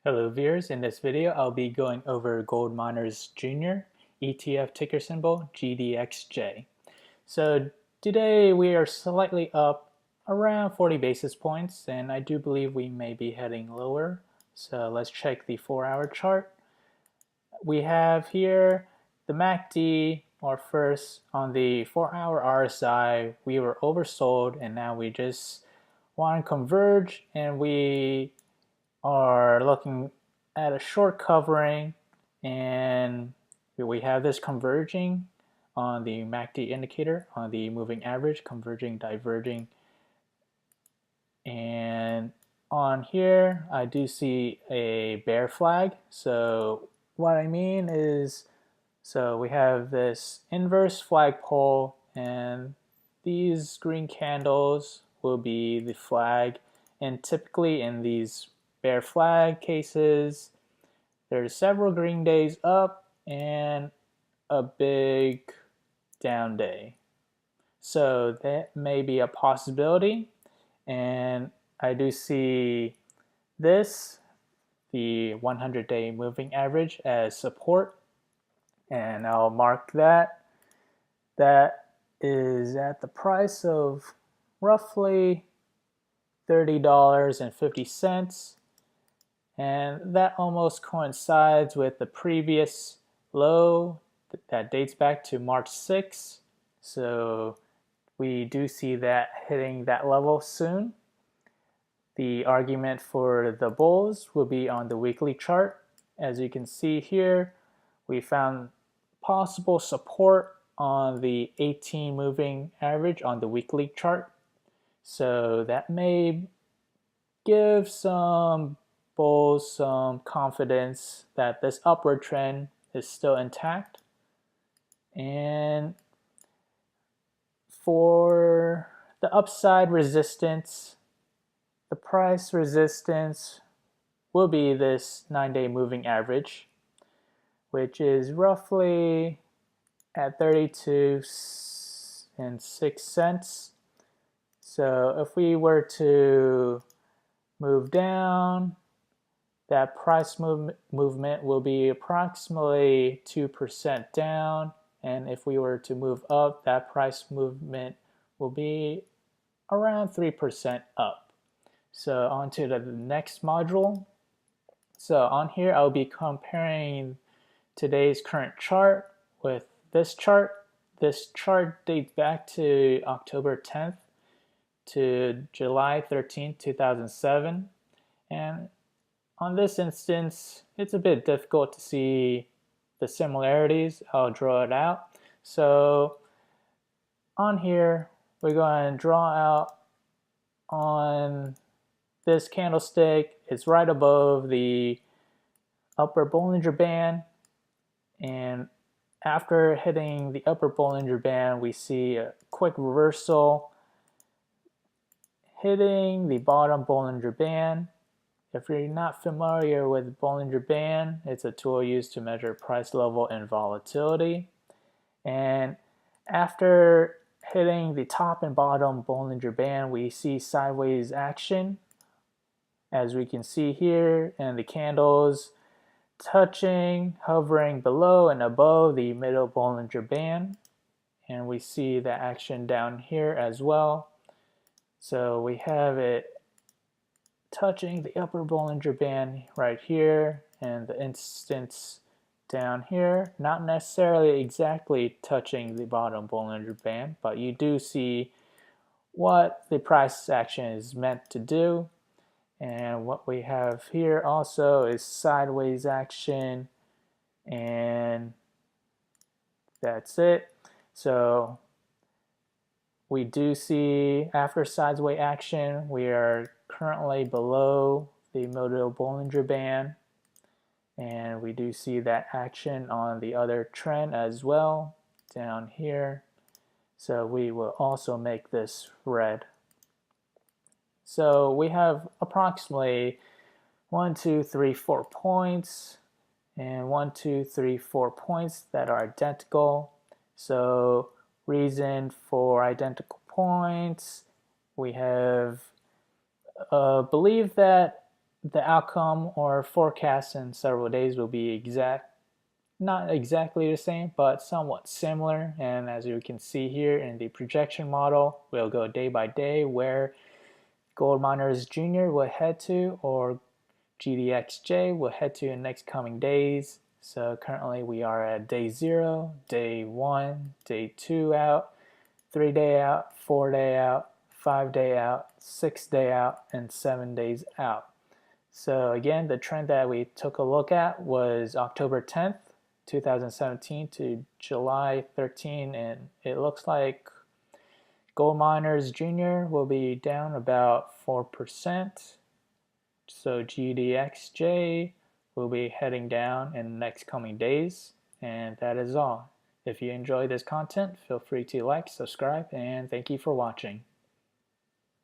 Hello viewers, in this video I'll be going over Gold Miners Junior ETF ticker symbol GDXJ. So today we are slightly up around 40 basis points and I do believe we may be heading lower. So let's check the 4-hour chart. We have here the MACD, or first on the 4-hour RSI we were oversold and now we just want to converge, and we are looking at a short covering, and we have this converging on the MACD indicator on the moving average, converging, diverging, and on here I do see a bear flag. So what I mean is, so we have this inverse flagpole and these green candles will be the flag, and typically in these bear flag cases there's several green days up and a big down day. So that may be a possibility, and I do see this, the 100-day moving average, as support, and I'll mark that. That is at the price of roughly $30.50. And that almost coincides with the previous low that dates back to March 6th. So we do see that hitting that level soon. The argument for the bulls will be on the weekly chart. As you can see here, we found possible support on the 18 moving average on the weekly chart. So that may give some bulls some confidence that this upward trend is still intact. And for the upside resistance, the price resistance will be this 9-day moving average, which is roughly at 32.06 cents. So if we were to move down, that price movement will be approximately 2% down, and if we were to move up, that price movement will be around 3% up. So on to the next module. So on here I'll be comparing today's current chart with this chart. This chart dates back to October 10th to July 13th, 2007, and on this instance, it's a bit difficult to see the similarities. I'll draw it out. So on here, we're going to draw out on this candlestick. It's right above the upper Bollinger Band. And after hitting the upper Bollinger Band, we see a quick reversal, hitting the bottom Bollinger Band. If you're not familiar with Bollinger Band, it's a tool used to measure price level and volatility. And after hitting the top and bottom Bollinger Band, we see sideways action, as we can see here, and the candles touching, hovering below and above the middle Bollinger Band. And we see the action down here as well. So we have it touching the upper Bollinger Band right here, and the instance down here, not necessarily exactly touching the bottom Bollinger Band, but you do see what the price action is meant to do. And what we have here also is sideways action, and that's it. So we do see, after sideways action, we are currently below the middle Bollinger Band, and we do see that action on the other trend as well down here. So we will also make this red. So we have approximately 1, 2, 3, 4 points, and 1, 2, 3, 4 points that are identical. So reason for identical points, we have believe that the outcome or forecast in several days will be not exactly the same, but somewhat similar. And as you can see here in the projection model, we'll go day by day where gold miners junior will head to, or GDXJ will head to in next coming days. So currently we are at day 0, day 1, day 2 out, 3-day out, 4-day out, 5-day out, 6-day out, and 7 days out. So again, the trend that we took a look at was October 10th, 2017 to July 13, and it looks like gold miners junior will be down about 4%. So GDXJ will be heading down in the next coming days, and that is all. If you enjoy this content, feel free to like, subscribe, and thank you for watching.